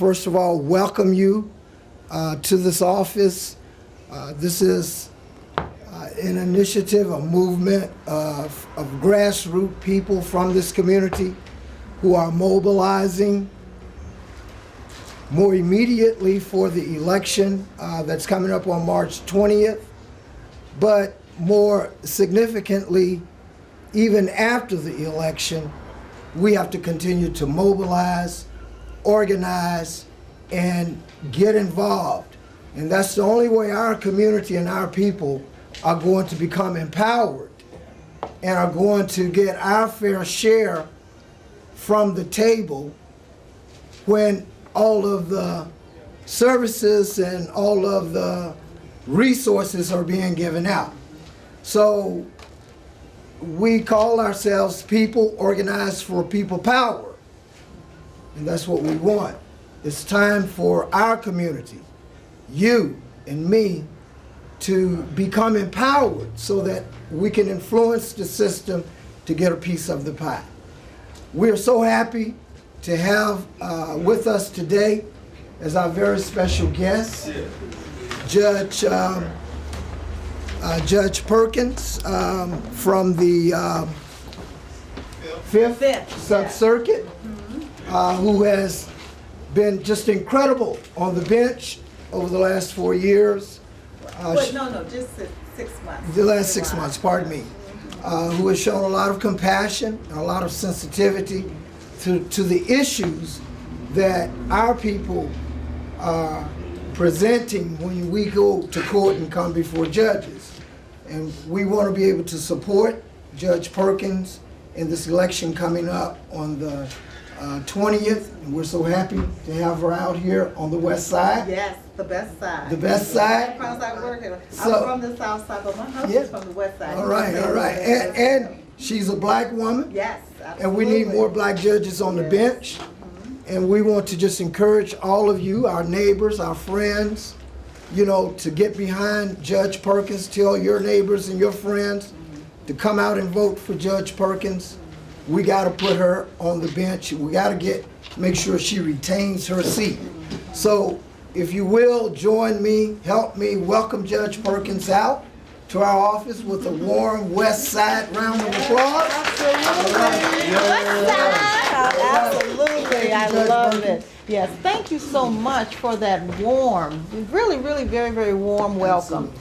first of all, welcome you to this office. This is an initiative, a movement of grassroots people from this community who are mobilizing more immediately for the election that's coming up on March 20th, but more significantly, even after the election, we have to continue to mobilize, organize, and get involved. And that's the only way our community and our people are going to become empowered and are going to get our fair share from the table when all of the services and all of the resources are being given out. So we call ourselves People Organized for People Power, and that's what we want. It's time for our community, you and me, to become empowered so that we can influence the system to get a piece of the pie. We are so happy to have with us today as our very special guest, Judge Perkins from the Fifth Sub-Circuit, who has been just incredible on the bench over the last 4 years. Just 6 months. The last 6 months, pardon me. Who has shown a lot of compassion and a lot of sensitivity to the issues that our people are presenting when we go to court and come before judges. And we want to be able to support Judge Perkins in this election coming up on the 20th. And we're so happy to have her out here on the west side. Yes, the best side. The best side. I'm from the south side, but my husband's is from the west side. All right. And she's a black woman. Yes, absolutely. And we need more black judges on the bench. And we want to just encourage all of you, our neighbors, our friends, you know, to get behind Judge Perkins. Tell your neighbors and your friends to come out and vote for Judge Perkins. We got to put her on the bench. We got to make sure she retains her seat. So if you will, join me, help me welcome Judge Perkins out to our office with a warm West Side round of applause. Absolutely. West Side. Absolutely. I love it. Yes, thank you so much for that warm, really, really very, very warm welcome.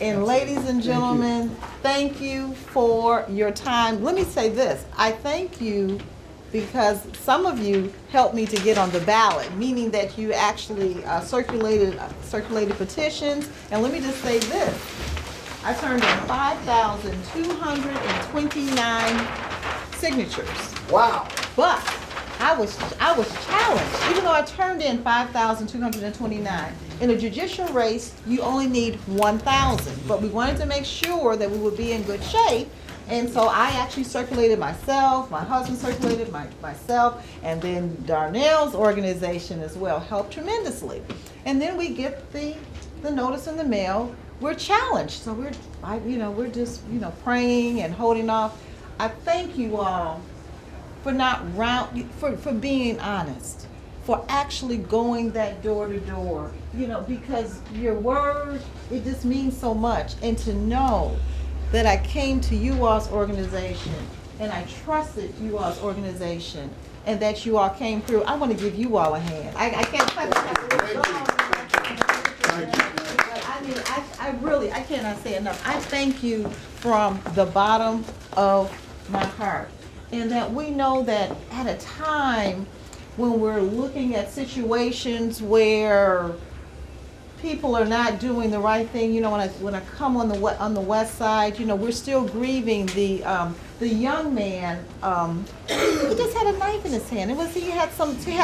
And ladies and gentlemen, thank you for your time. Let me say this. I thank you because some of you helped me to get on the ballot, meaning that you actually circulated petitions. And let me just say this. I turned in 5,229 signatures. Wow. But I was challenged. Even though I turned in 5,229, in a judicial race, you only need 1,000. But we wanted to make sure that we would be in good shape. And so I actually circulated myself, my husband circulated myself, and then Darnell's organization as well helped tremendously. And then we get the notice in the mail. We're challenged, so we're just praying and holding off. I thank you all for for being honest, for actually going that door to door, because your word, it just means so much. And to know that I came to you all's organization and I trusted you all's organization and that you all came through. I want to give you all a hand. I can't clap. I cannot say enough. I thank you from the bottom of my heart. And that we know that at a time when we're looking at situations where people are not doing the right thing, when I come on the west side, we're still grieving the young man. He just had a knife in his hand. He had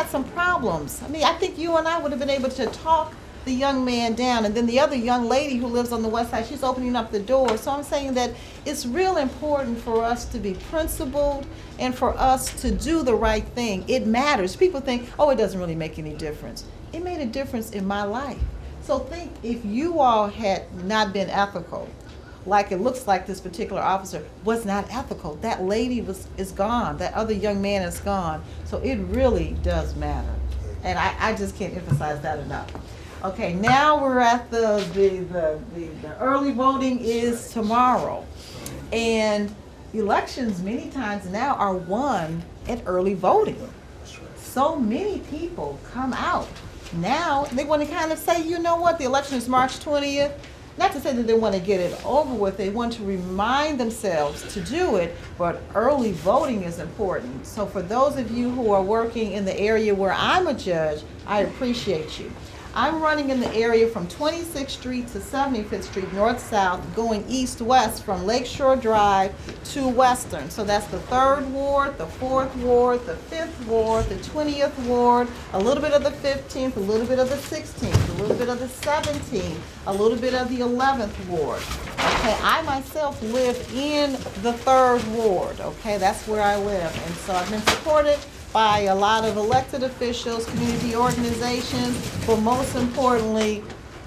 some problems. I mean, I think you and I would have been able to talk the young man down, and then the other young lady who lives on the west side, she's opening up the door. So I'm saying that it's real important for us to be principled and for us to do the right thing. It matters. People think, oh, it doesn't really make any difference. It made a difference in my life. So think, if you all had not been ethical, like it looks like this particular officer was not ethical, that lady is gone, that other young man is gone. So it really does matter. And I just can't emphasize that enough. Okay, now we're at the early voting is tomorrow. And elections many times now are won at early voting. So many people come out now, they want to kind of say, you know what, the election is March 20th. Not to say that they want to get it over with, they want to remind themselves to do it, but early voting is important. So for those of you who are working in the area where I'm a judge, I appreciate you. I'm running in the area from 26th Street to 75th Street, north-south, going east-west from Lakeshore Drive to Western. So that's the 3rd Ward, the 4th Ward, the 5th Ward, the 20th Ward, a little bit of the 15th, a little bit of the 16th, a little bit of the 17th, a little bit of the 11th Ward. Okay, I myself live in the 3rd Ward, okay, that's where I live. And so I've been supported by a lot of elected officials, community organizations, but most importantly,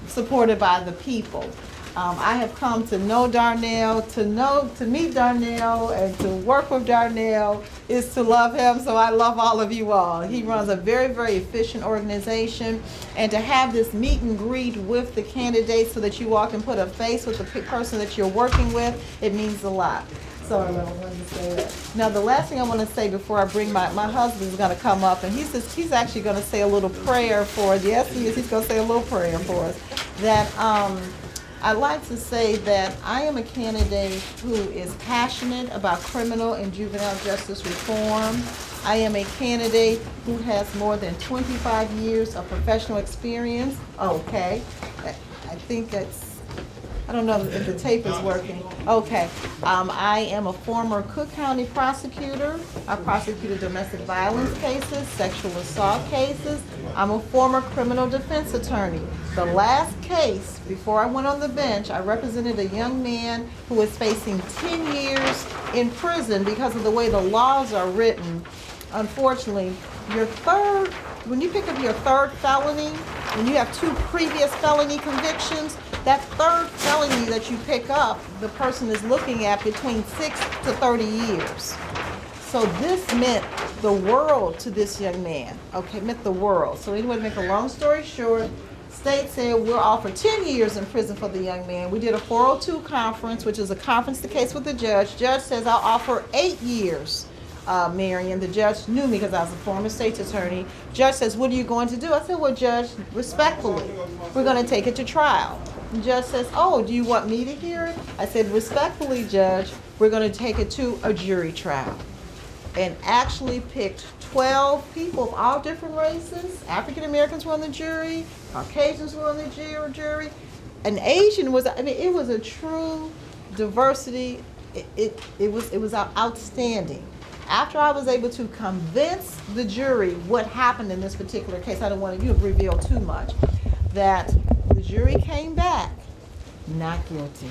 supported by the people. I have come to know Darnell, to meet Darnell and to work with Darnell is to love him, so I love all of you all. He runs a very, very efficient organization, and to have this meet and greet with the candidates so that you all can put a face with the person that you're working with, it means a lot. Sorry, I wanted to say that. Now, the last thing I want to say before I bring my husband is going to come up, and he's actually going to say a little prayer for us. Yes, he is. He's going to say a little prayer for us. That I'd like to say that I am a candidate who is passionate about criminal and juvenile justice reform. I am a candidate who has more than 25 years of professional experience. Okay, I think that's. I don't know if the tape is working. Okay. I am a former Cook County prosecutor. I prosecuted domestic violence cases, sexual assault cases. I'm a former criminal defense attorney. The last case, before I went on the bench, I represented a young man who is facing 10 years in prison because of the way the laws are written. Unfortunately, when you pick up your 3rd felony, when you have 2 previous felony convictions, that 3rd felony that you pick up, the person is looking at between 6 to 30 years. So this meant the world to this young man. Okay, meant the world. So anyway, to make a long story short, state said we'll offer 10 years in prison for the young man. We did a 402 conference, which is a conference the case with the judge. Judge says I'll offer 8 years. Marion, the judge knew me because I was a former state's attorney. Judge says, what are you going to do? I said, well, Judge, respectfully, we're going to take it to trial. The judge says, oh, do you want me to hear it? I said, respectfully, Judge, we're going to take it to a jury trial. And actually picked 12 people of all different races. African Americans were on the jury, Caucasians were on the jury. An Asian was, I mean, it was a true diversity. It was outstanding. After I was able to convince the jury what happened in this particular case, I don't want you to reveal too much, that the jury came back not guilty.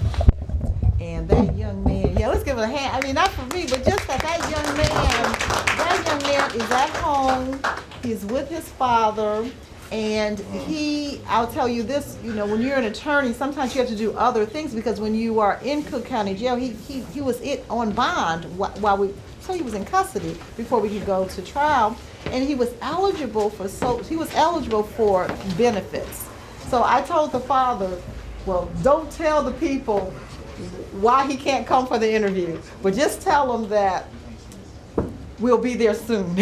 And that young man, yeah, let's give it a hand. I mean, not for me, but just that young man is at home, he's with his father, and I'll tell you this, you know, when you're an attorney, sometimes you have to do other things, because when you are in Cook County Jail, he was on bond so he was in custody before we could go to trial, and he was eligible for benefits. So I told the father, well, don't tell the people why he can't come for the interview, but just tell him that we'll be there soon.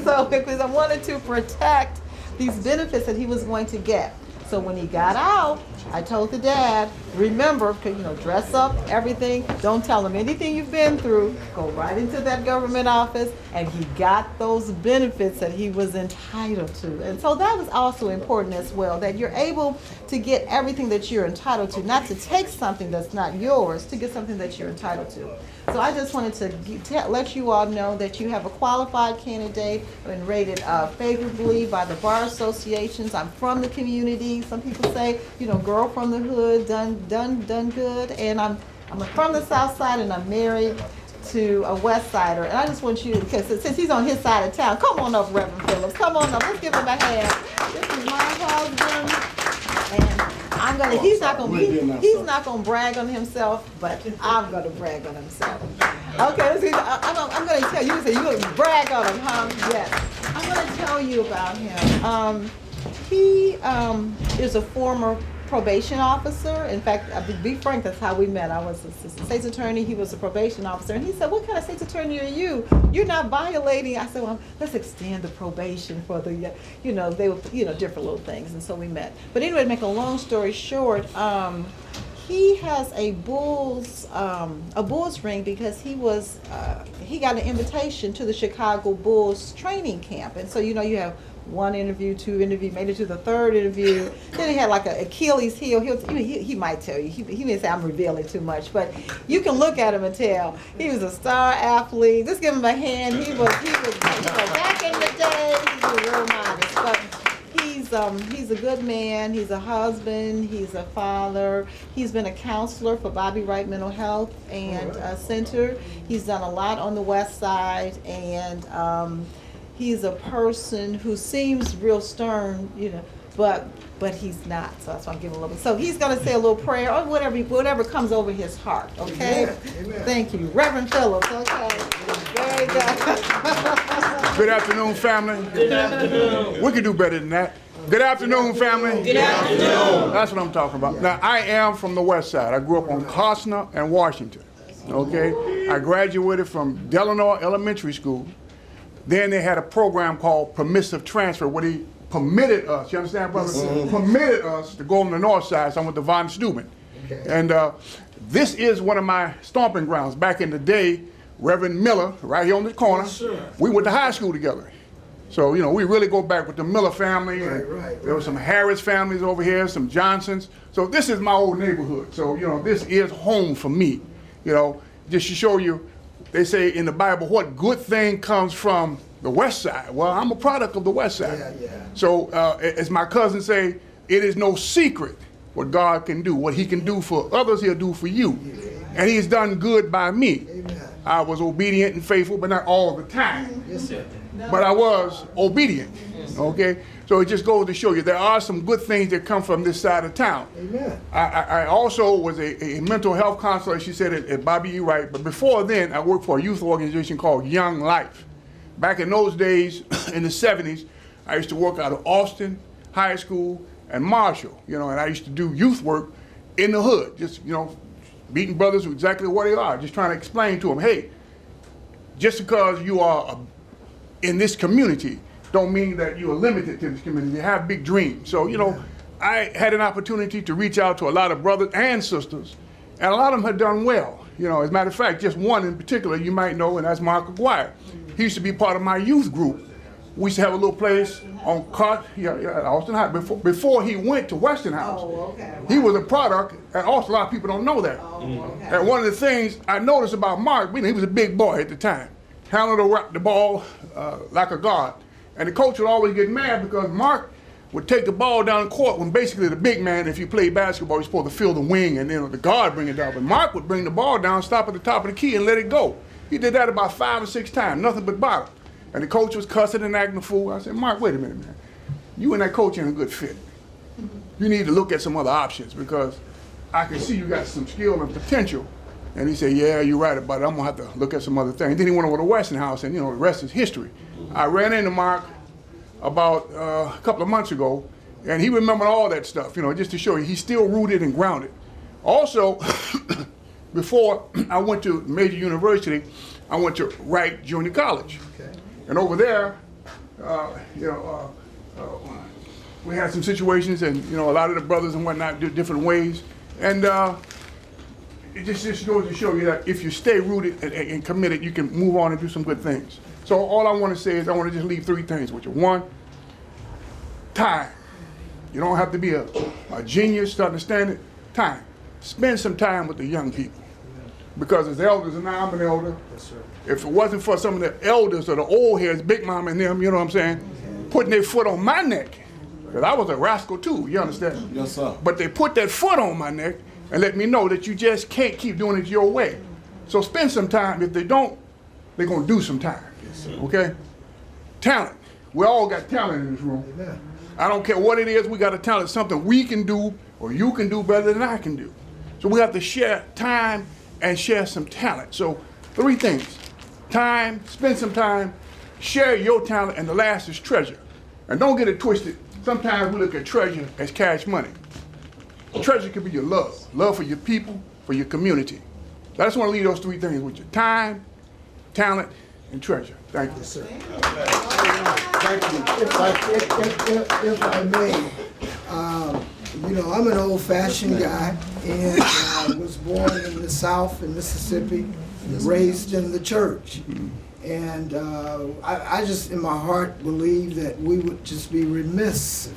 So because I wanted to protect these benefits that he was going to get. So when he got out, I told the dad, remember, dress up, everything. Don't tell him anything you've been through. Go right into that government office. And he got those benefits that he was entitled to. And so that was also important as well, that you're able to get everything that you're entitled to, not to take something that's not yours, to get something that you're entitled to. So I just wanted to let you all know that you have a qualified candidate and rated favorably by the bar associations. I'm from the community. Some people say, girl from the hood, done good. And I'm from the South Side, and I'm married to a West Sider. And I just want you, because since he's on his side of town, come on up, Reverend Phillips. Come on up. Let's give him a hand. This is my husband, and I'm gonna. He's not gonna. He's not gonna brag on himself, but I'm gonna brag on himself. Okay, let's see. I'm gonna tell you. You say you gonna brag on him, huh? Yes. I'm gonna tell you about him. He is a former probation officer. In fact, to be frank, that's how we met. I was assistant state's attorney. He was a probation officer, and he said, "What kind of state's attorney are you? You're not violating." I said, "Well, let's extend the probation for the, you know, they were, you know, different little things." And so we met. But anyway, to make a long story short, he has a Bulls ring because he got an invitation to the Chicago Bulls training camp, and so you know you have one interview, two interview, made it to the third interview. Then he had like an Achilles heel. He might tell you. He may say I'm revealing too much, but you can look at him and tell he was a star athlete. Just give him a hand. He was you know, back in the day. He was real modest, but he's a good man. He's a husband. He's a father. He's been a counselor for Bobby Wright Mental Health and Center. He's done a lot on the West Side, and he's a person who seems real stern, you know, but he's not. So that's why I'm giving a little bit. So he's going to say a little prayer or whatever comes over his heart. Okay. Amen. Amen. Thank you, Reverend Phillips. Okay. Very good. Good afternoon, family. Good afternoon. We could do better than that. Good afternoon, family. Good afternoon. That's what I'm talking about. Now, I am from the West Side. I grew up on Costner and Washington. Okay. I graduated from Delano Elementary School. Then they had a program called permissive transfer where they permitted us, you understand, brother? Permitted us to go on the north side. So I went to Von Steuben. Okay. And this is one of my stomping grounds. Back in the day, Reverend Miller, right here on the corner, yes, we went to high school together. So, you know, we really go back with the Miller family. Right. There were some Harris families over here, some Johnsons. So this is my old neighborhood. So, you know, this is home for me. You know, just to show you, they say in the Bible, what good thing comes from the West Side? Well, I'm a product of the West Side. Yeah. So as my cousin say, it is no secret what God can do. What he can do for others, he'll do for you. And he's done good by me. Amen. I was obedient and faithful, but not all the time. Yes, sir. But I was obedient. Okay? So it just goes to show you there are some good things that come from this side of town. Amen. I also was a mental health counselor, she said, at Bobby E. Wright. But before then, I worked for a youth organization called Young Life. Back in those days, in the 70s, I used to work out of Austin High School and Marshall, you know, and I used to do youth work in the hood, just, you know, meeting brothers who exactly what they are, just trying to explain to them, hey, just because you are in this community don't mean that you are limited to this community. You have big dreams. So, you know, I had an opportunity to reach out to a lot of brothers and sisters, and a lot of them had done well. You know, as a matter of fact, just one in particular you might know, and that's Mark Aguirre. He used to be part of my youth group. We used to have a little place on Austin High before he went to Weston House. Oh, okay. Wow. He was a product, and also a lot of people don't know that. Oh, okay. And one of the things I noticed about Mark, he was a big boy at the time, handled the ball like a guard. And the coach would always get mad because Mark would take the ball down the court when basically the big man, if you play basketball, you're supposed to fill the wing and then the guard bring it down. But Mark would bring the ball down, stop at the top of the key and let it go. He did that about 5 or 6 times, nothing but bottom. And the coach was cussing and acting a fool. I said, Mark, wait a minute, man. You and that coach ain't a good fit. You need to look at some other options because I can see you got some skill and potential. And he said, yeah, you're right about it. I'm going to have to look at some other things. Then he went over to Weston House, and, you know, the rest is history. I ran into Mark about a couple of months ago, and he remembered all that stuff, you know, just to show you he's still rooted and grounded. Also, before I went to major university, I went to Wright Junior College. Okay. And over there, you know, we had some situations, and, you know, a lot of the brothers and whatnot did different ways. And it just goes to show you that if you stay rooted and committed, you can move on and do some good things. So all I want to say is I want to just leave 3 things with you. 1, time. You don't have to be a genius to understand it. Time. Spend some time with the young people. Because as elders, and now I'm an elder, yes, sir. If it wasn't for some of the elders or the old heads, Big Mama and them, you know what I'm saying, putting their foot on my neck, because I was a rascal too, you understand? Yes, sir. But they put that foot on my neck and let me know that you just can't keep doing it your way. So spend some time. If they don't, they're going to do some time. Yes, sir. Okay? Talent. We all got talent in this room. Amen. I don't care what it is, we got a talent, something we can do or you can do better than I can do. So we have to share time and share some talent. So 3 things: time, spend some time, share your talent, and the last is treasure. And don't get it twisted. Sometimes we look at treasure as cash money. Treasure could be your love for your people, for your community. I just want to leave those 3 things with you: time, talent, and treasure. Thank you. Yes, sir. Thank you. If I may, you know, I'm an old-fashioned guy, and I was born in the South in Mississippi, raised in the church. And I just, in my heart, believe that we would just be remiss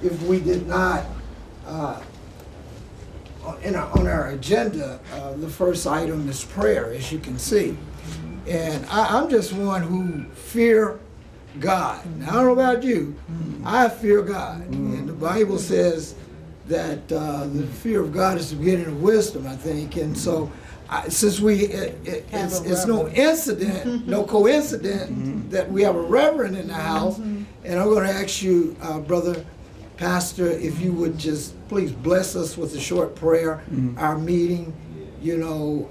if we did not, on our agenda, the first item is prayer, as you can see. And I'm just one who fear God. Now, I don't know about you, I fear God. And the Bible says that the fear of God is the beginning of wisdom, I think. And so, since it's no incident, no coincidence that we have a reverend in the house, and I'm going to ask you, Brother Pastor, if you would just please bless us with a short prayer, our meeting, you know,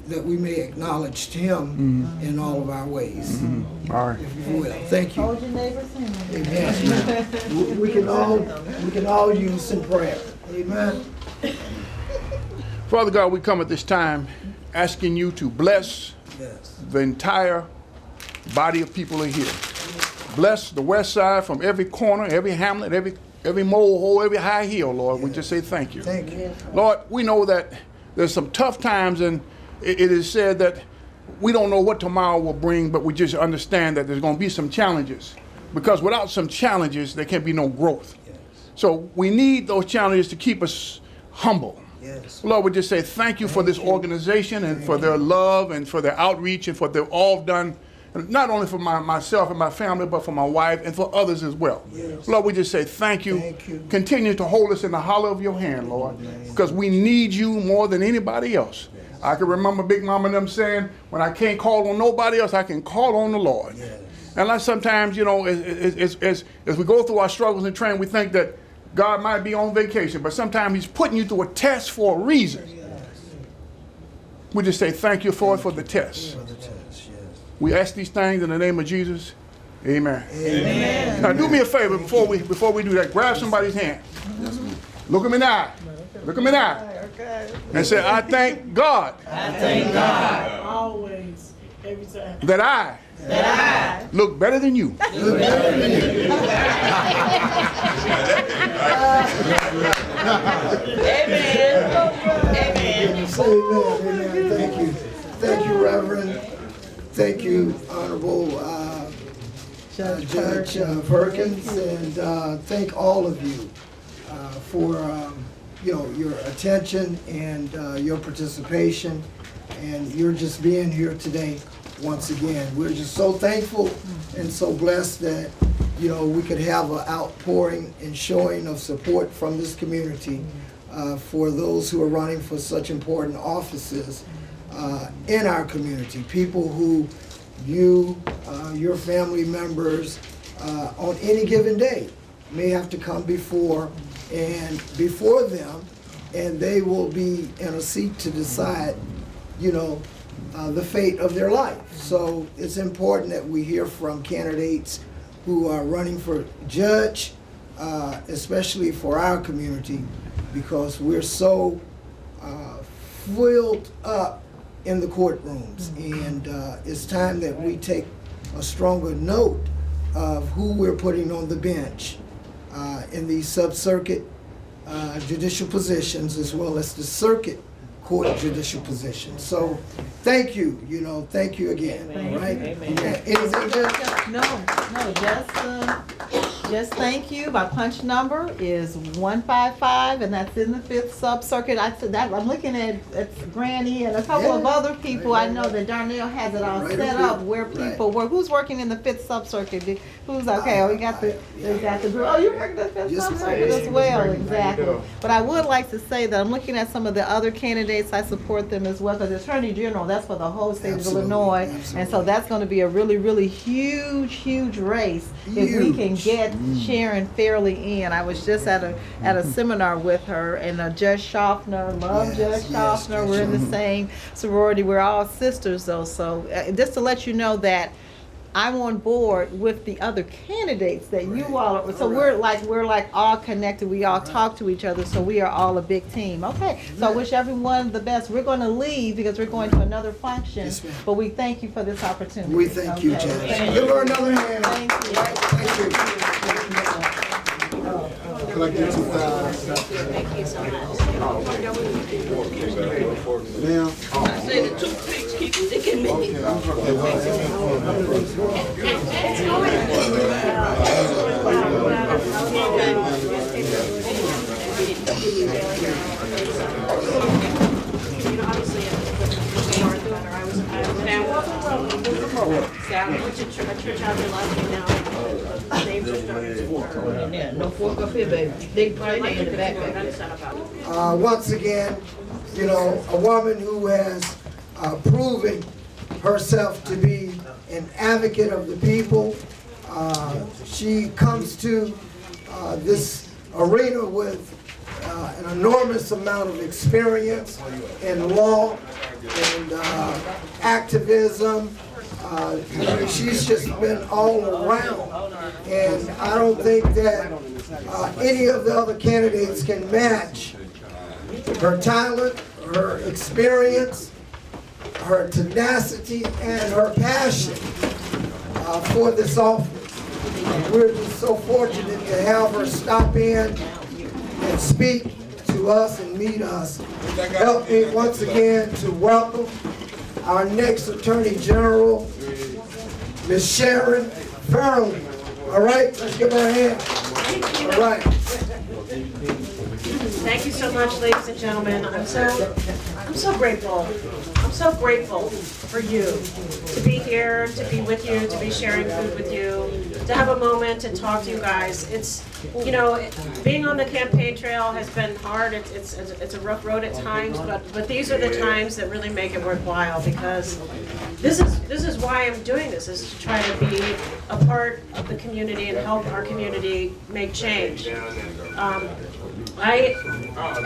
that we may acknowledge Him in all of our ways. All right. If you will. Thank you. Hold your neighbor's hand. Amen. we can all use some prayer. Amen. Father God, we come at this time asking you to bless the entire body of people in here. Bless the west side from every corner, every hamlet, every mole hole, every high hill, Lord. We just say thank you. Thank you. Lord, we know that there's some tough times, and it is said that we don't know what tomorrow will bring, but we just understand that there's going to be some challenges. Because without some challenges, there can be no growth. So we need those challenges to keep us humble. Yes. Lord, we just say thank you for this organization and for their love and for their outreach and for what they've all done, not only for myself and my family, but for my wife and for others as well. Yes. Lord, we just say thank you. Thank you. Continue to hold us in the hollow of your hand, Lord, because we need you more than anybody else. Yes. I can remember Big Mama and them saying, when I can't call on nobody else, I can call on the Lord. Yes. And like sometimes, you know, as we go through our struggles and training, we think that God might be on vacation, but sometimes He's putting you through a test for a reason. Yes. We just say thank you for it, for the test. We ask these things in the name of Jesus. Amen. Amen. Now do me a favor before we do that. Grab somebody's hand. Look him in the eye. Look him in the eye. And say, I thank God. I thank God. Always. Every time. That I look better than you. Look better than you. Amen. Amen. Thank you. Thank you, Reverend. Thank you, Honorable Judge Perkins, and thank all of you for you know, your attention and your participation, and you're just being here today once again. We're just so thankful and so blessed that, you know, we could have an outpouring and showing of support from this community for those who are running for such important offices in our community. People who you, your family members, on any given day may have to come before them, and they will be in a seat to decide, you know, the fate of their life. So it's important that we hear from candidates who are running for judge, especially for our community, because we're so filled up in the courtrooms, and it's time that we take a stronger note of who we're putting on the bench in these sub-circuit judicial positions, as well as the circuit court judicial positions. So thank you, you know, thank you again. All right? Amen. Anything else? No, just thank you. My punch number is 155, and that's in the 5th sub-circuit. I said that I'm looking at Granny and a couple of other people. I know that Darnell has it all set up where people work. Who's working in the 5th sub-circuit? Who's okay? Oh, we got the group. Oh, you're working in the 5th sub-circuit as well, exactly. But I would like to say that I'm looking at some of the other candidates. I support them as well. Because the Attorney General, that's for the whole state of Illinois, and so that's going to be a really, really huge race if we can get Sharon Fairley in. I was just at a seminar with her, and Judge Shoffner, Judge Shoffner. We're in the same sorority. We're all sisters, though. So just to let you know that I'm on board with the other candidates that you all are. So we're like all connected. We all talk to each other, so we are all a big team. Okay, so I wish everyone the best. We're going to leave because we're going to another function. Yes, ma'am. But we thank you for this opportunity. We thank you, Judge. Give her another hand. Thank you. Thank you. Can I get 2,000? Thank you so much. Ma'am? I say the toothpicks keep sticking me. No fork up here, baby. They put it in the back. Once again, you know, a woman who has proven herself to be an advocate of the people. She comes to this arena with an enormous amount of experience in law and activism. She's just been all around, and I don't think that any of the other candidates can match her talent, her experience, her tenacity, and her passion for this office. We're just so fortunate to have her stop in and speak to us and meet us. Help me once again to welcome our next Attorney General, Ms. Sharon Fairley. All right, let's give her a hand. All right. Thank you so much, ladies and gentlemen. I'm so grateful. I'm so grateful for you to be here, to be with you, to be sharing food with you, to have a moment to talk to you guys. It's, you know, being on the campaign trail has been hard. It's a rough road at times, but these are the times that really make it worthwhile, because this is why I'm doing this, is to try to be a part of the community and help our community make change. I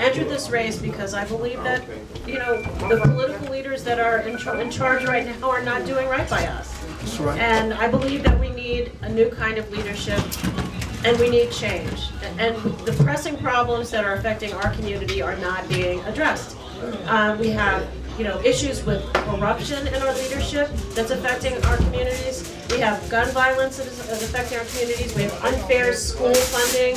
entered this race because I believe that, you know, the political leaders that are in charge right now are not doing right by us. That's right. And I believe that we need a new kind of leadership, and we need change. And the pressing problems that are affecting our community are not being addressed. We have, you know, issues with corruption in our leadership that's affecting our communities. We have gun violence that is affecting our communities. We have unfair school funding.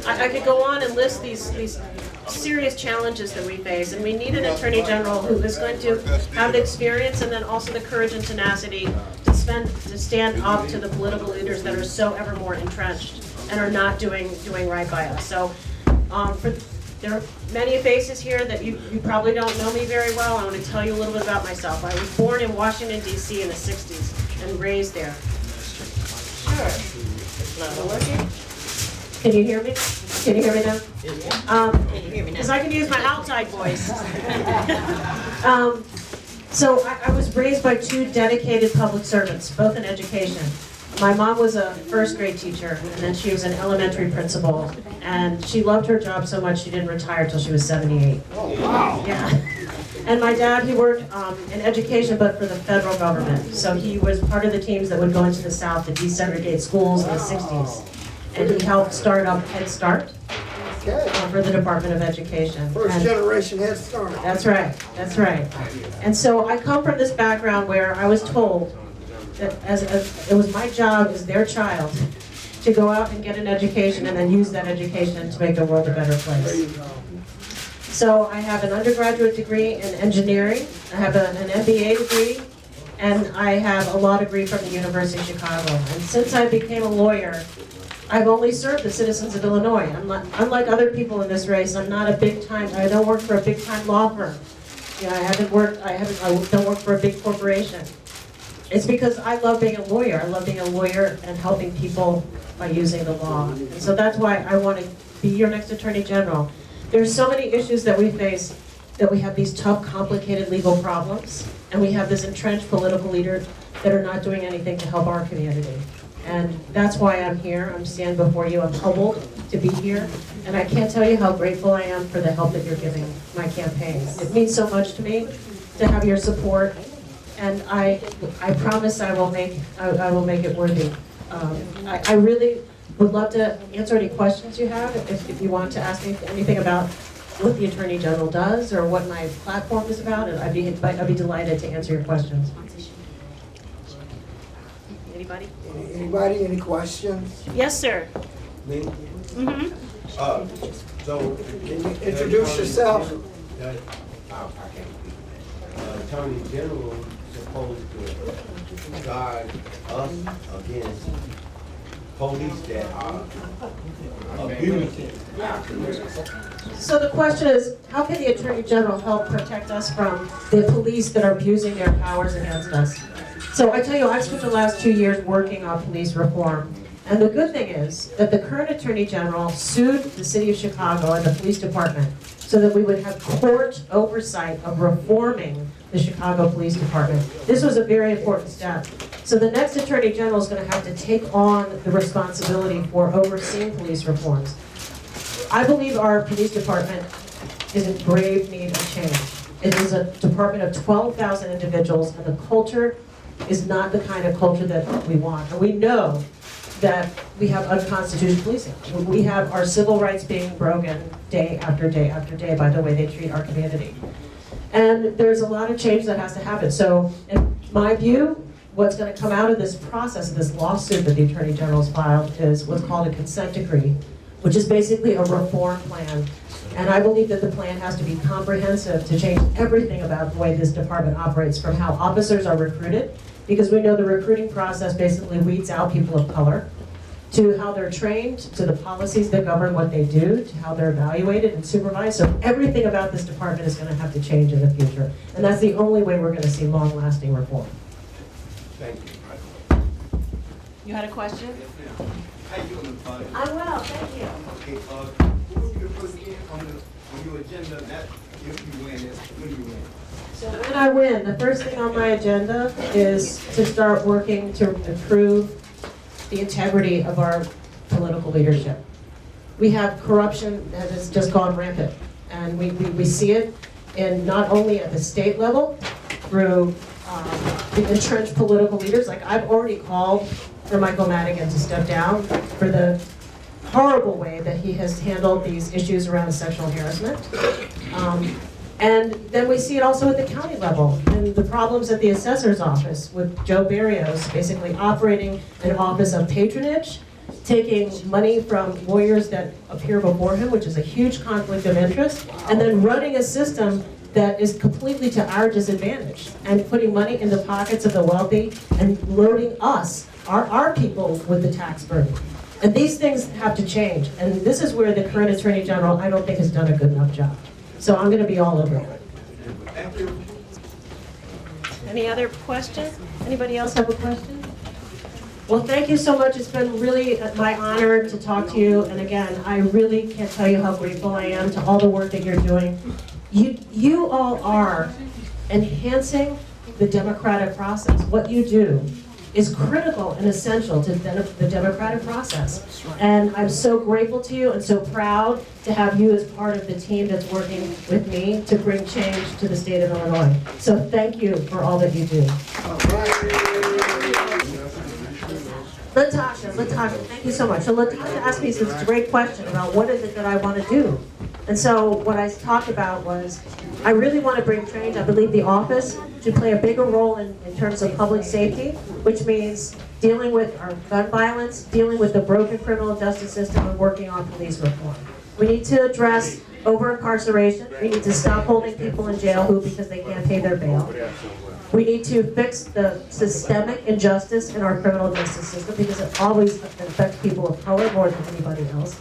I could go on and list these serious challenges that we face, and we need an Attorney General who is going to have the experience and then also the courage and tenacity to stand up to the political leaders that are so ever more entrenched and are not doing right by us. So there are many faces here that you probably don't know me very well. I want to tell you a little bit about myself. I was born in Washington, D.C. in the 60s and raised there. Sure. It's not working. Can you hear me? Can you hear me now? Because I can use my outside voice. So I was raised by two dedicated public servants, both in education. My mom was a first grade teacher, and then she was an elementary principal. And she loved her job so much she didn't retire till she was 78. Oh, wow. Yeah. And my dad, he worked in education, but for the federal government. So he was part of the teams that would go into the South to desegregate schools in the 60s. And he helped start up Head Start for the Department of Education. First generation Head Start. That's right, that's right. And so I come from this background where I was told that it was my job as their child to go out and get an education and then use that education to make the world a better place. So I have an undergraduate degree in engineering, I have an MBA degree, and I have a law degree from the University of Chicago. And since I became a lawyer, I've only served the citizens of Illinois. Unlike other people in this race, I'm not a I don't work for a big-time law firm. You know, I don't work for a big corporation. It's because I love being a lawyer. I love being a lawyer and helping people by using the law. And so that's why I want to be your next Attorney General. There's so many issues that we face, that we have these tough, complicated legal problems, and we have this entrenched political leader that are not doing anything to help our community. And that's why I'm here. I'm standing before you. I'm humbled to be here. And I can't tell you how grateful I am for the help that you're giving my campaign. It means so much to me to have your support. And I promise I will make it worthy. I really would love to answer any questions you have. If you want to ask me anything about what the Attorney General does or what my platform is about, and I'd be delighted to answer your questions. Anybody? Anybody, any questions? Yes, sir. Me? Mm-hmm. So, Can you introduce yourself? Attorney General supposed to guard us against police that are abusing our community. So the question is, how can the Attorney General help protect us from the police that are abusing their powers against us? So I tell you, I've spent the last 2 years working on police reform. And the good thing is that the current Attorney General sued the city of Chicago and the police department so that we would have court oversight of reforming the Chicago Police Department. This was a very important step. So the next Attorney General is going to have to take on the responsibility for overseeing police reforms. I believe our police department is in grave need of change. It is a department of 12,000 individuals, and the culture is not the kind of culture that we want. And we know that we have unconstitutional policing. We have our civil rights being broken day after day after day by the way they treat our community. And there's a lot of change that has to happen. So in my view, what's going to come out of this process, of this lawsuit that the Attorney General's filed, is what's called a consent decree, which is basically a reform plan. And I believe that the plan has to be comprehensive to change everything about the way this department operates, from how officers are recruited, because we know the recruiting process basically weeds out people of color, to how they're trained, to the policies that govern what they do, to how they're evaluated and supervised. So everything about this department is going to have to change in the future. And that's the only way we're going to see long-lasting reform. Thank you. You had a question? How you doing, Bud? I'm well, thank you. Okay, who will you put in on your agenda, that if you win, is when you win? So when I win, the first thing on my agenda is to start working to improve the integrity of our political leadership. We have corruption that has just gone rampant, and we see it in not only at the state level through the entrenched political leaders. Like, I've already called for Michael Madigan to step down for the horrible way that he has handled these issues around sexual harassment. And then we see it also at the county level, and the problems at the assessor's office with Joe Barrios basically operating an office of patronage, taking money from lawyers that appear before him, which is a huge conflict of interest, and then running a system that is completely to our disadvantage, and putting money in the pockets of the wealthy and loading us, our people, with the tax burden. And these things have to change, and this is where the current Attorney General, I don't think, has done a good enough job. So I'm going to be all over it. Any other questions? Anybody else have a question? Well, thank you so much. It's been really my honor to talk to you. And again, I really can't tell you how grateful I am to all the work that you're doing. You all are enhancing the democratic process. What you do is critical and essential to the democratic process. And I'm so grateful to you and so proud to have you as part of the team that's working with me to bring change to the state of Illinois. So thank you for all that you do. Latasha, thank you so much. So Latasha asked me this great question about what is it that I want to do. And so what I talked about was, I really want to bring change. I believe the office should play a bigger role in terms of public safety, which means dealing with our gun violence, dealing with the broken criminal justice system, and working on police reform. We need to address over-incarceration. We need to stop holding people in jail because they can't pay their bail. We need to fix the systemic injustice in our criminal justice system because it always affects people of color more than anybody else.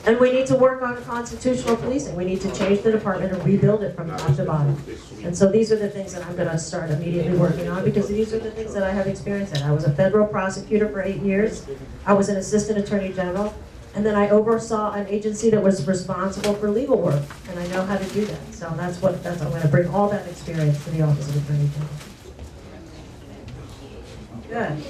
And we need to work on constitutional policing. We need to change the department and rebuild it from top to bottom. And so these are the things that I'm going to start immediately working on, because these are the things that I have experience in. I was a federal prosecutor for 8 years. I was an assistant attorney general. And then I oversaw an agency that was responsible for legal work. And I know how to do that. So I'm going to bring all that experience to the Office of Attorney General. Good.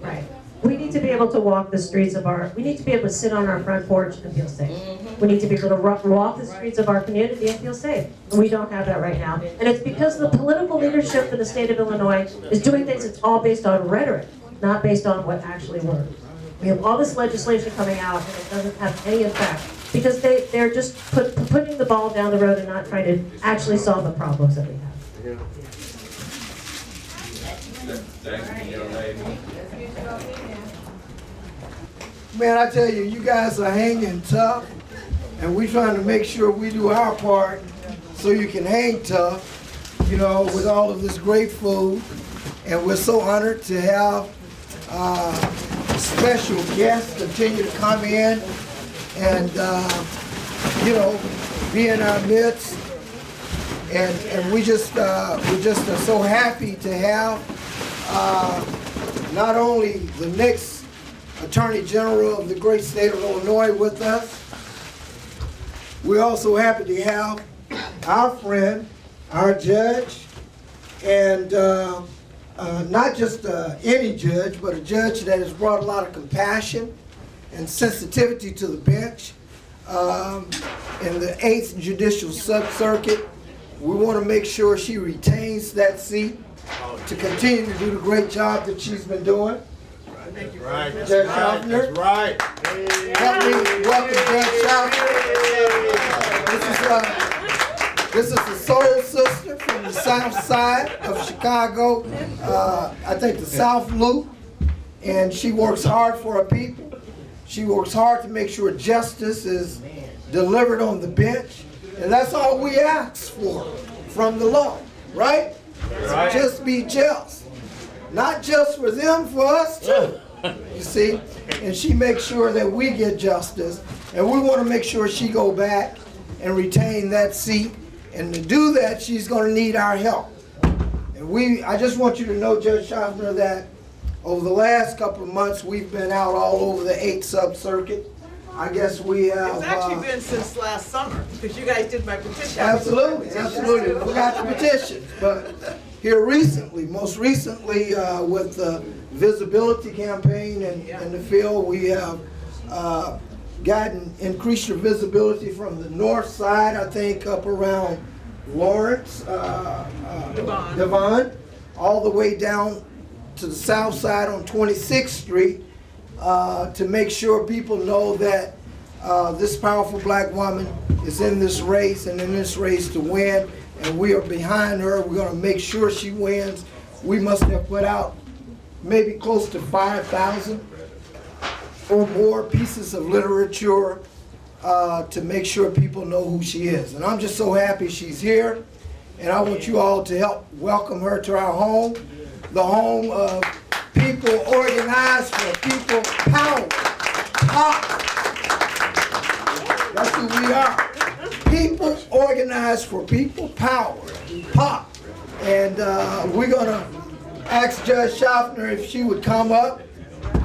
Right. We need to be able to walk the streets of we need to be able to sit on our front porch and feel safe. We need to be able to walk the streets of our community and feel safe. And we don't have that right now. And it's because the political leadership in the state of Illinois is doing things that's all based on rhetoric, not based on what actually works. We have all this legislation coming out and it doesn't have any effect because they're just putting the ball down the road and not trying to actually solve the problems that we have. Man, I tell you, you guys are hanging tough, and we're trying to make sure we do our part so you can hang tough, you know, with all of this great food. And we're so honored to have special guests continue to come in and, you know, be in our midst. And we just are so happy to have not only the next Attorney General of the great state of Illinois with us, we're also happy to have our friend, our judge, and not just any judge, but a judge that has brought a lot of compassion and sensitivity to the bench in the 8th Judicial Sub-Circuit. We want to make sure she retains that seat to continue to do the great job that she's been doing. Right. Judge Shoffner. That's right. Help me welcome Judge Shoffner. This is a soul sister from the south side of Chicago, I think the South Loop, and she works hard for her people. She works hard to make sure justice is delivered on the bench, and that's all we ask for from the law, right? Right. Just be just. Not just for them, for us too. You see? And she makes sure that we get justice. And we want to make sure she go back and retain that seat. And to do that, she's going to need our help. And I just want you to know, Judge Shoffner, that over the last couple of months, we've been out all over the 8th Sub-Circuit. I guess we have... It's actually been since last summer, because you guys did my petition. Absolutely, absolutely. We got the petition. But here recently, most recently with the visibility campaign in the field, we have increased your visibility from the north side, I think up around Lawrence, Devon, all the way down to the south side on 26th Street to make sure people know that this powerful black woman is in this race and in this race to win. And we are behind her. We're going to make sure she wins. We must have put out maybe close to 5,000 or more pieces of literature to make sure people know who she is. And I'm just so happy she's here. And I want you all to help welcome her to our home, the home of people organized for people power. That's who we are. People organized for people power. POP. And we're going to ask Judge Shoffner if she would come up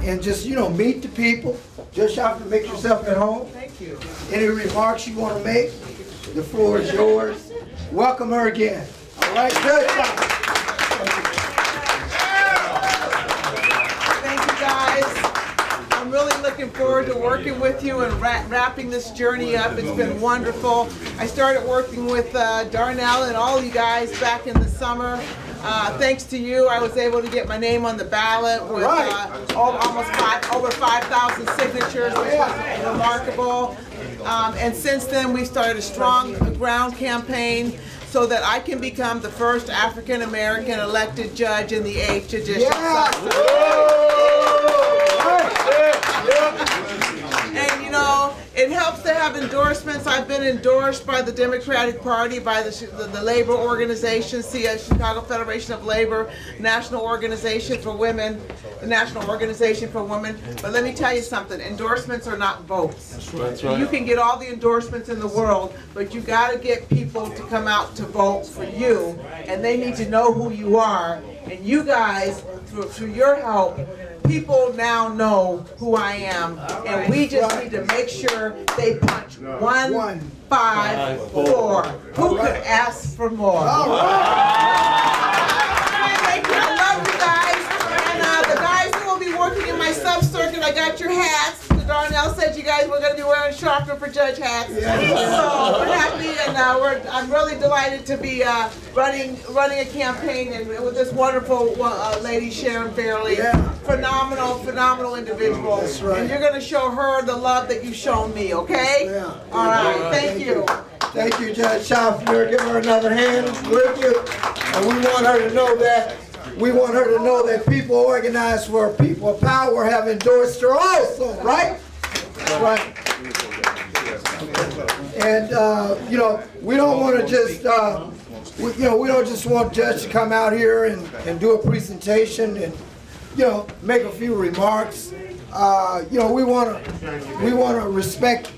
and just, you know, meet the people. Judge Shoffner, make yourself at home. Thank you. Any remarks you want to make? The floor is yours. Welcome her again. All right, Judge Shoffner. Thank you, guys. I'm really looking forward to working with you and wrapping this journey up. It's been wonderful. I started working with Darnell and all you guys back in the summer. Thanks to you, I was able to get my name on the ballot with over 5,000 signatures, which was remarkable. And since then, we've started a strong ground campaign so that I can become the first African-American elected judge in the 8th Judicial And you know, it helps to have endorsements. I've been endorsed by the Democratic Party, by the labor organization, Chicago Federation of Labor, National Organization for Women, the National Organization for Women. But let me tell you something, endorsements are not votes. That's right. You can get all the endorsements in the world, but you got to get people to come out to vote for you, and they need to know who you are. And you guys, through your help, people now know who I am, and we just need to make sure they punch 154. Who could ask for more? Thank you. I love you guys. And the guys who will be working in my sub-circuit, I got your hats. Darnell said you guys were going to be wearing shoffner for judge hats. So we're happy, and I'm really delighted to be running a campaign and with this wonderful lady, Sharon Fairley. Phenomenal individual. That's right. And you're going to show her the love that you've shown me, okay? Yeah. All right, thank you. Thank you, Judge Shoffner. Give her another hand. Thank you. And we want her to know that. We want her to know that people organized for people of power have endorsed her also, right? Right. And you know, we don't want to just we don't just want Judge to come out here and do a presentation and make a few remarks. You know, we want to respect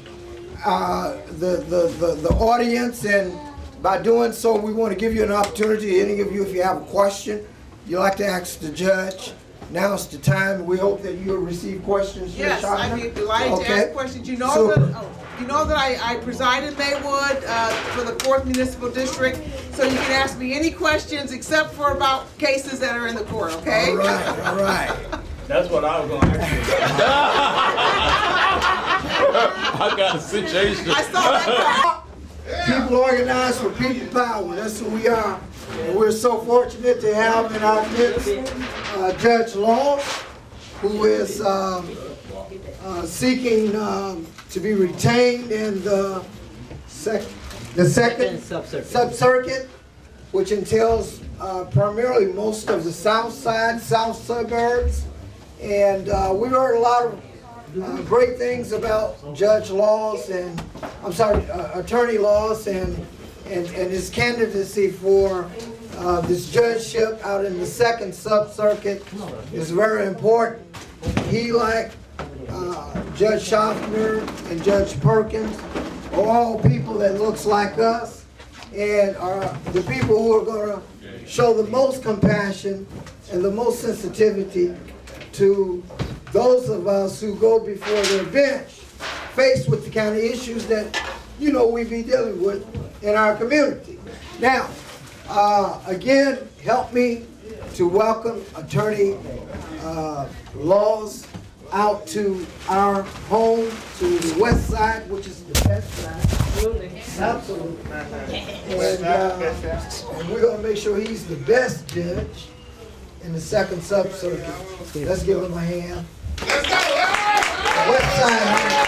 the audience, and by doing so, we want to give you an opportunity. Any of you, if you have a question you'd like to ask the judge, now's the time. We hope that you'll receive questions. Yes, I'd be delighted to ask questions. You know that I preside in Maywood for the 4th Municipal District, so you can ask me any questions except for about cases that are in the court, okay? All right, all right. That's what I was going to ask you. I got a situation. I saw that. People organized for people power. That's who we are. And we're so fortunate to have in our midst Judge Laws, who is seeking to be retained in the second sub-circuit, which entails primarily most of the south side, south suburbs. And we heard a lot of great things about Judge Laws and, Attorney Laws and his candidacy for this judgeship out in the second sub-circuit is very important. He, like Judge Shoffner and Judge Perkins, are all people that looks like us and are the people who are going to show the most compassion and the most sensitivity to those of us who go before their bench, faced with the kind of issues that we be dealing with in our community. Now, again, help me to welcome Attorney Laws out to our home, to the west side, which is the best side. Absolutely. And we're going to make sure he's the best judge in the second sub-circuit. Let's give him a hand. Let's go! West side.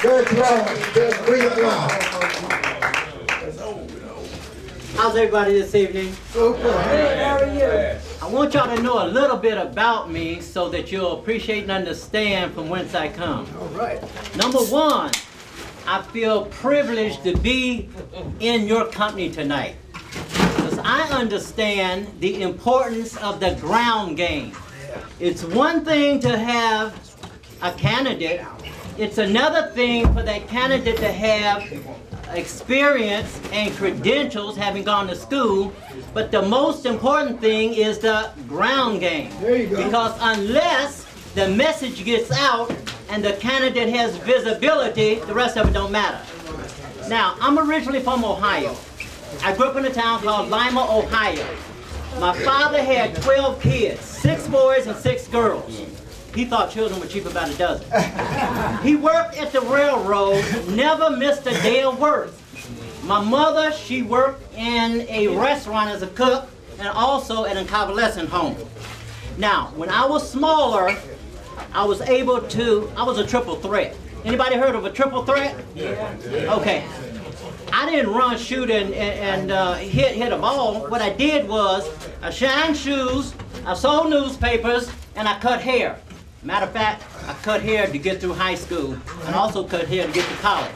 Judge Laws, Judge William Laws. How's everybody this evening? Super. Hey, how are you? I want y'all to know a little bit about me so that you'll appreciate and understand from whence I come. All right. Number one, I feel privileged to be in your company tonight, because I understand the importance of the ground game. It's one thing to have a candidate. It's another thing for that candidate to have experience and credentials, having gone to school, but the most important thing is the ground game. There you go. Because unless the message gets out and the candidate has visibility, the rest of it don't matter. Now, I'm originally from Ohio. I grew up in a town called Lima, Ohio. My father had 12 kids, 6 boys and 6 girls. He thought children were cheap about a dozen. He worked at the railroad, never missed a day of work. My mother, she worked in a restaurant as a cook and also at a convalescent home. Now, when I was smaller, I was a triple threat. Anybody heard of a triple threat? Yeah. Okay. I didn't run, shoot, and hit a ball. What I did was I shined shoes, I sold newspapers, and I cut hair. Matter of fact, I cut hair to get through high school and also cut hair to get to college.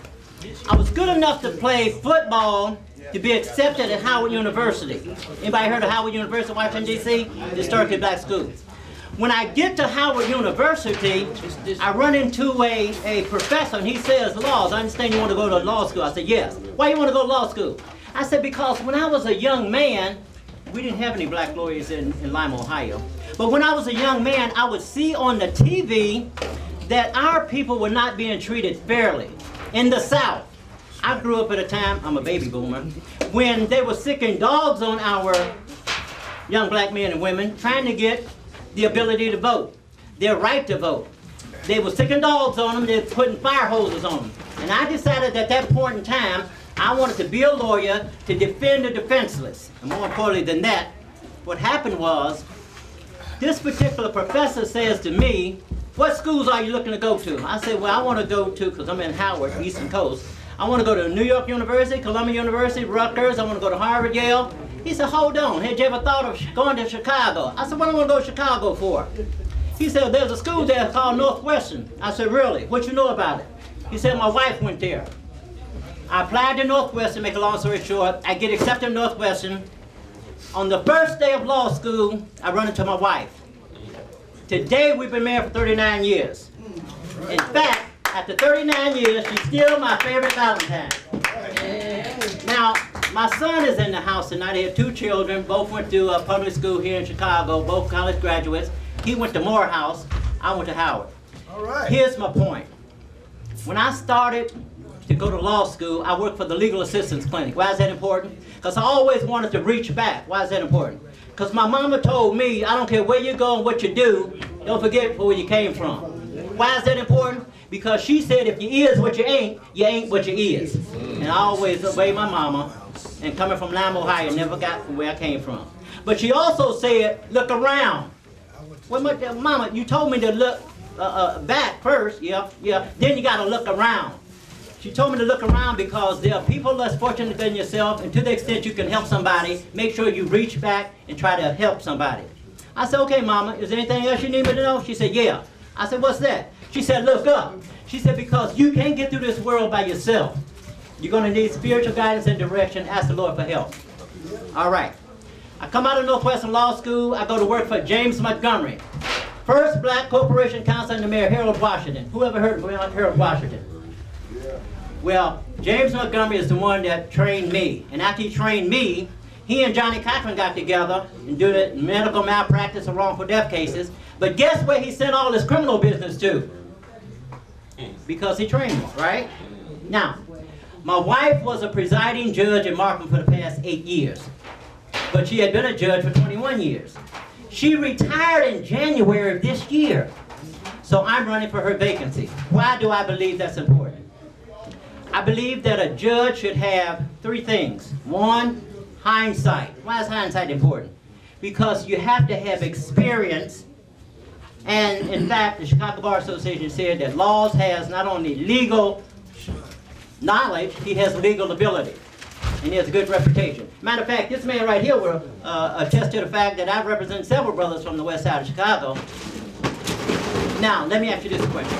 I was good enough to play football to be accepted at Howard University. Anybody heard of Howard University, Washington, D.C.? Historically black school. When I get to Howard University, I run into a professor, and he says, Laws, I understand you want to go to law school. I said, yes. Why you want to go to law school? I said, because when I was a young man, we didn't have any black lawyers in Lima, Ohio. But when I was a young man, I would see on the TV that our people were not being treated fairly. In the South, I grew up at a time, I'm a baby boomer, when they were sicking dogs on our young black men and women trying to get the ability to vote, their right to vote. They were sicking dogs on them, they were putting fire hoses on them. And I decided at that point in time, I wanted to be a lawyer to defend the defenseless. And more importantly than that, what happened was, this particular professor says to me, what schools are you looking to go to? I said, well, I want to go to, because I'm in Howard, Eastern Coast, I want to go to New York University, Columbia University, Rutgers, I want to go to Harvard, Yale. He said, hold on, had you ever thought of going to Chicago? I said, what do I want to go to Chicago for? He said, there's a school there called Northwestern. I said, really? What you know about it? He said, my wife went there. I applied to Northwestern, make a long story short. I get accepted to Northwestern. On the first day of law school, I run into my wife. Today, we've been married for 39 years. In fact, after 39 years, she's still my favorite Valentine. Now, my son is in the house tonight. He had 2 children. Both went to public school here in Chicago, both college graduates. He went to Morehouse. I went to Howard. All right. Here's my point. When I started to go to law school, I worked for the Legal Assistance Clinic. Why is that important? Because I always wanted to reach back. Why is that important? Because my mama told me, I don't care where you go and what you do, don't forget where you came from. Why is that important? Because she said if you is what you ain't what you is. And I always obeyed my mama, and coming from Lima, Ohio, never got from where I came from. But she also said, look around. Well, mama, you told me to look back first, yeah, then you gotta look around. She told me to look around because there are people less fortunate than yourself, and to the extent you can help somebody, make sure you reach back and try to help somebody. I said, okay, mama, is there anything else you need me to know? She said, yeah. I said, what's that? She said, look up. She said, because you can't get through this world by yourself. You're gonna need spiritual guidance and direction. Ask the Lord for help. All right. I come out of Northwestern Law School. I go to work for James Montgomery, first black corporation counsel in the mayor, Harold Washington. Who ever heard of Harold Washington? Well, James Montgomery is the one that trained me. And after he trained me, he and Johnny Cochran got together and did medical malpractice and wrongful death cases. But guess where he sent all his criminal business to? Because he trained me, right? Now, my wife was a presiding judge in Markham for the past 8 years. But she had been a judge for 21 years. She retired in January of this year. So I'm running for her vacancy. Why do I believe that's important? I believe that a judge should have 3 things. 1, hindsight. Why is hindsight important? Because you have to have experience. And in fact, the Chicago Bar Association said that Laws has not only legal knowledge, he has legal ability. And he has a good reputation. Matter of fact, this man right here will attest to the fact that I represent several brothers from the west side of Chicago. Now, let me ask you this question.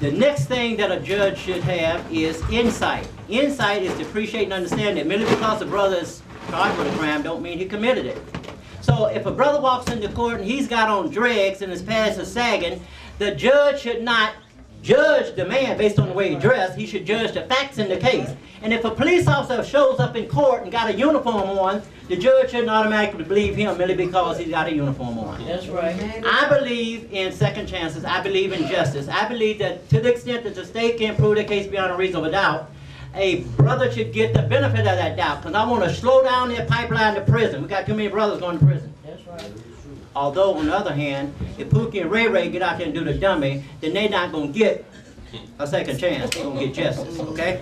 The next thing that a judge should have is insight. Insight is to appreciate and understand that merely because a brother is charged with a crime don't mean he committed it. So if a brother walks into court and he's got on dregs and his pants are sagging, the judge should not judge the man based on the way he dressed. He should judge the facts in the case. And if a police officer shows up in court and got a uniform on, the judge shouldn't automatically believe him merely because he's got a uniform on. That's right. I believe in second chances. I believe in justice. I believe that to the extent that the state can prove their case beyond a reasonable doubt, a brother should get the benefit of that doubt. Because I want to slow down their pipeline to prison. We got too many brothers going to prison. That's right. Although, on the other hand, if Pookie and Ray Ray get out there and do the dummy, then they're not going to get a second chance. They're going to get justice, okay?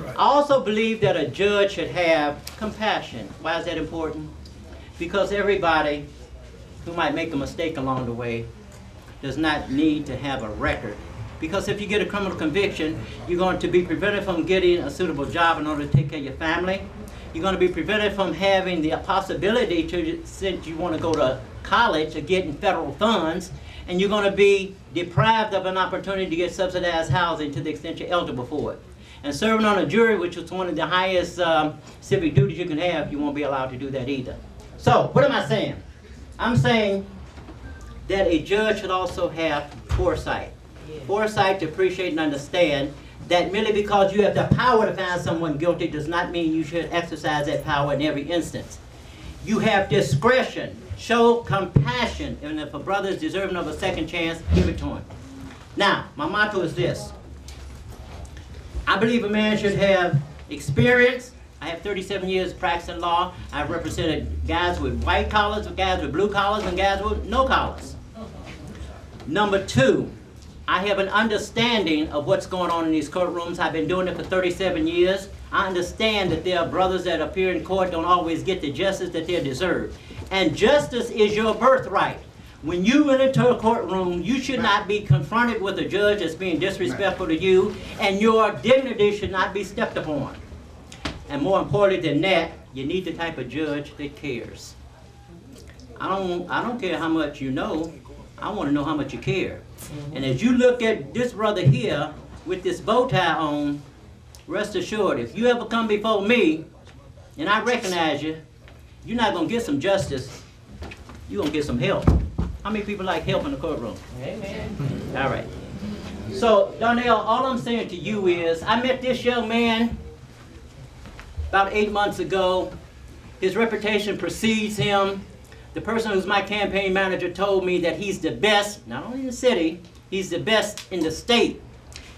I also believe that a judge should have compassion. Why is that important? Because everybody who might make a mistake along the way does not need to have a record. Because if you get a criminal conviction, you're going to be prevented from getting a suitable job in order to take care of your family. You're going to be prevented from having the possibility to, since you want to go to college, of getting federal funds, and you're going to be deprived of an opportunity to get subsidized housing to the extent you're eligible for it. And serving on a jury, which is one of the highest civic duties you can have, you won't be allowed to do that either. So, what am I saying? I'm saying that a judge should also have foresight. Foresight to appreciate and understand that merely because you have the power to find someone guilty does not mean you should exercise that power in every instance. You have discretion. Show compassion. And if a brother is deserving of a second chance, give it to him. Now, my motto is this. I believe a man should have experience. I have 37 years practicing law. I've represented guys with white collars, guys with blue collars, and guys with no collars. Number two, I have an understanding of what's going on in these courtrooms. I've been doing it for 37 years. I understand that there are brothers that appear in court don't always get the justice that they deserve. And justice is your birthright. When you enter into a courtroom, you should not be confronted with a judge that's being disrespectful to you, and your dignity should not be stepped upon. And more important than that, you need the type of judge that cares. I don't care how much you know. I want to know how much you care. And as you look at this brother here with this bow tie on, rest assured, if you ever come before me and I recognize you, you're not going to get some justice, you're going to get some help. How many people like help in the courtroom? Amen. All right. So, Darnell, all I'm saying to you is, I met this young man about 8 months ago. His reputation precedes him. The person who's my campaign manager told me that he's the best, not only in the city, he's the best in the state.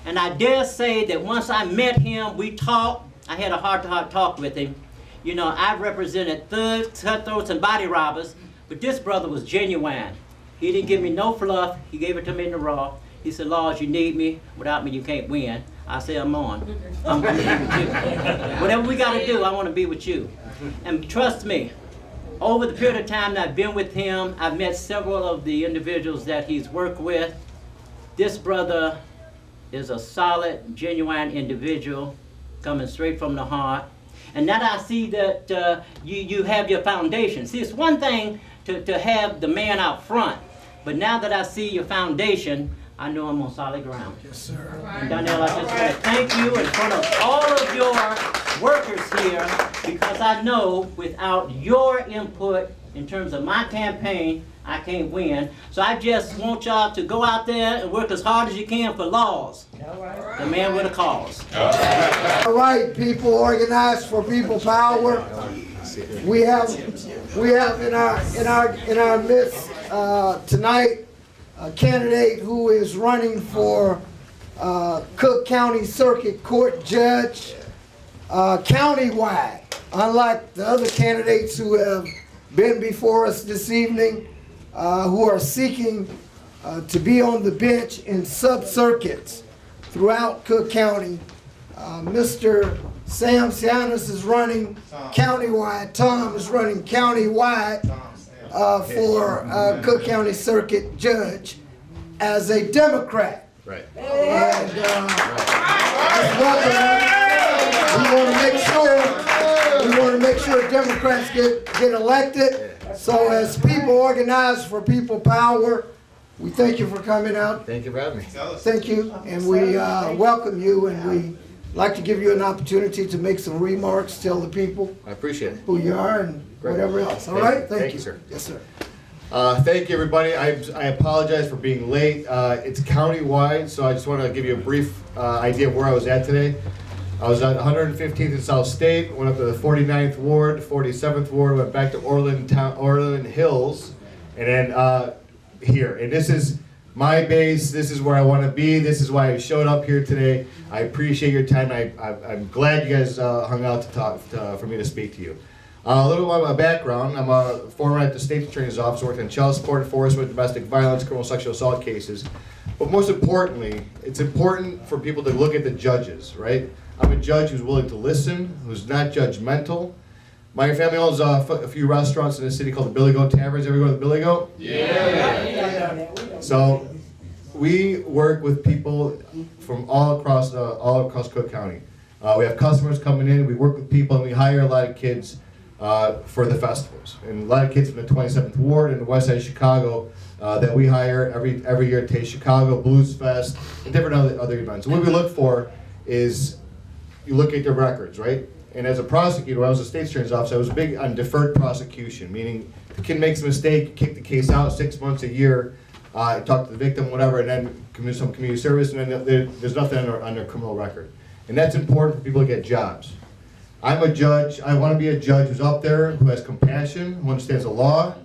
And I dare say that once I met him, we talked. I had a heart-to-heart talk with him. You know, I've represented thugs, cutthroats, and body robbers, but this brother was genuine. He didn't give me no fluff. He gave it to me in the raw. He said, Lord, you need me. Without me, you can't win. I said, I'm on. I'm going to be with you. Whatever we got to do, I want to be with you. And trust me, over the period of time that I've been with him, I've met several of the individuals that he's worked with. This brother is a solid, genuine individual coming straight from the heart. And now that I see that you have your foundation. See, it's one thing to have the man out front, but now that I see your foundation, I know I'm on solid ground. Yes, sir. And Donnell, I just want to thank you in front of all of your workers here, because I know without your input in terms of my campaign, I can't win. So I just want y'all to go out there and work as hard as you can for laws. The man with a cause. All right, people organized for people power. We have in our midst tonight a candidate who is running for Cook County Circuit Court Judge countywide. Unlike the other candidates who have been before us this evening, who are seeking to be on the bench in sub-circuits throughout Cook County. Mr. Sam Sianis is running countywide. Tom is running countywide for Cook County Circuit Judge as a Democrat. Right. And we want to make sure Democrats get elected. So as people organized for people power, we thank you for coming out. Thank you for having me. Thank you, and we welcome you, and we like to give you an opportunity to make some remarks, tell the people I appreciate it. who you are and whatever else. All right? Thank you, sir. Yes, sir. Thank you, everybody. I apologize for being late. It's county-wide, so I just want to give you a brief idea of where I was at today. I was at 115th in South State, went up to the 49th Ward, 47th Ward, went back to Orland Hills, and then here. And this is my base. This is where I want to be. This is why I showed up here today. I appreciate your time. I'm glad you guys hung out to talk for me to speak to you. A little about my background. I'm a former State Attorney's Office, worked in child support enforcement, domestic violence, criminal sexual assault cases. But most importantly, it's important for people to look at the judges, right? I'm a judge who's willing to listen, who's not judgmental. My family owns a few restaurants in the city called the Billy Goat Taverns. Ever go to the Billy Goat? Yeah. So we work with people from all across Cook County. We have customers coming in. We work with people, and we hire a lot of kids for the festivals. And a lot of kids from the 27th Ward in the west side of Chicago that we hire every year to Chicago Blues Fest and different other events. And what we look for is you look at their records, right? And as a prosecutor, when I was a state attorney's office, I was big on deferred prosecution, meaning the kid makes a mistake, kick the case out 6 months, a year, talk to the victim, whatever, and then do some community service, and then there's nothing on their criminal record. And that's important for people to get jobs. I'm a judge. I want to be a judge who's up there, who has compassion, who understands the law,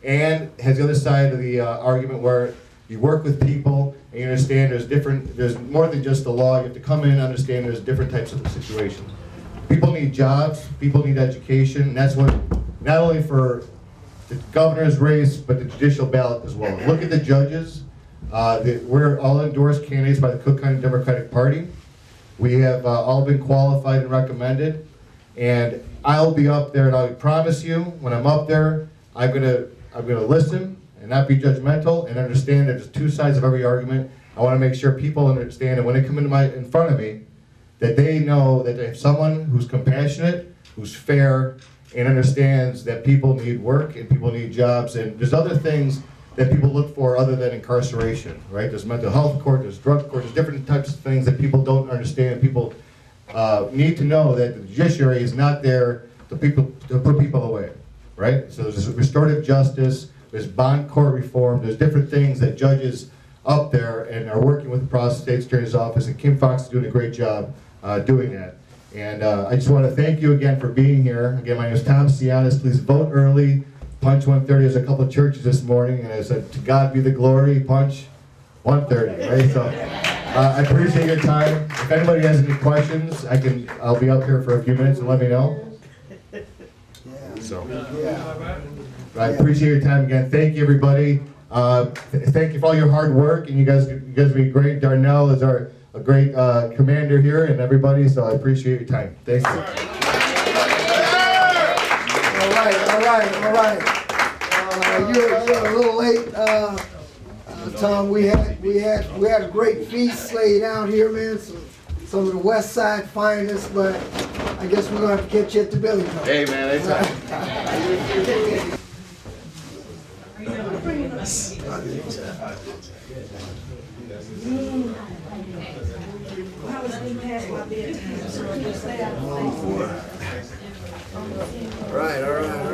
and has the other side of the argument where you work with people and you understand there's more than just the law. You have to come in and understand there's different types of situations. People need jobs, people need education, and that's what, not only for the governor's race, but the judicial ballot as well. Look at the judges. We're all endorsed candidates by the Cook County Democratic Party. We have all been qualified and recommended. And I'll be up there, and I promise you, when I'm up there, I'm gonna listen and not be judgmental and understand that there's two sides of every argument. I want to make sure people understand, and when they come in front of me, that they know that they have someone who's compassionate, who's fair, and understands that people need work and people need jobs, and there's other things that people look for other than incarceration, right? There's mental health court, there's drug court, there's different types of things that people don't understand. People need to know that the judiciary is not there to put people away, right? So there's restorative justice, there's bond court reform, there's different things that judges up there and are working with the Providence State Attorney's Office, and Kim Fox is doing a great job doing that. And I just want to thank you again for being here. Again, my name is Tom Sianis. Please vote early. Punch 1:30. There's a couple of churches this morning, and I said, to God be the glory. Punch 1:30. Right? So I appreciate your time. If anybody has any questions, I'll be up here for a few minutes and let me know. So I appreciate your time again. Thank you, everybody. Thank you for all your hard work, and you guys will be great. Darnell is a great commander here, and everybody. So I appreciate your time. Thank you. All right. You're a little late, Tom. We had a great feast laid out here, man. Some of the West Side finest, but I guess we're gonna have to catch you at the Billy Club. Hey, man, anytime. All right.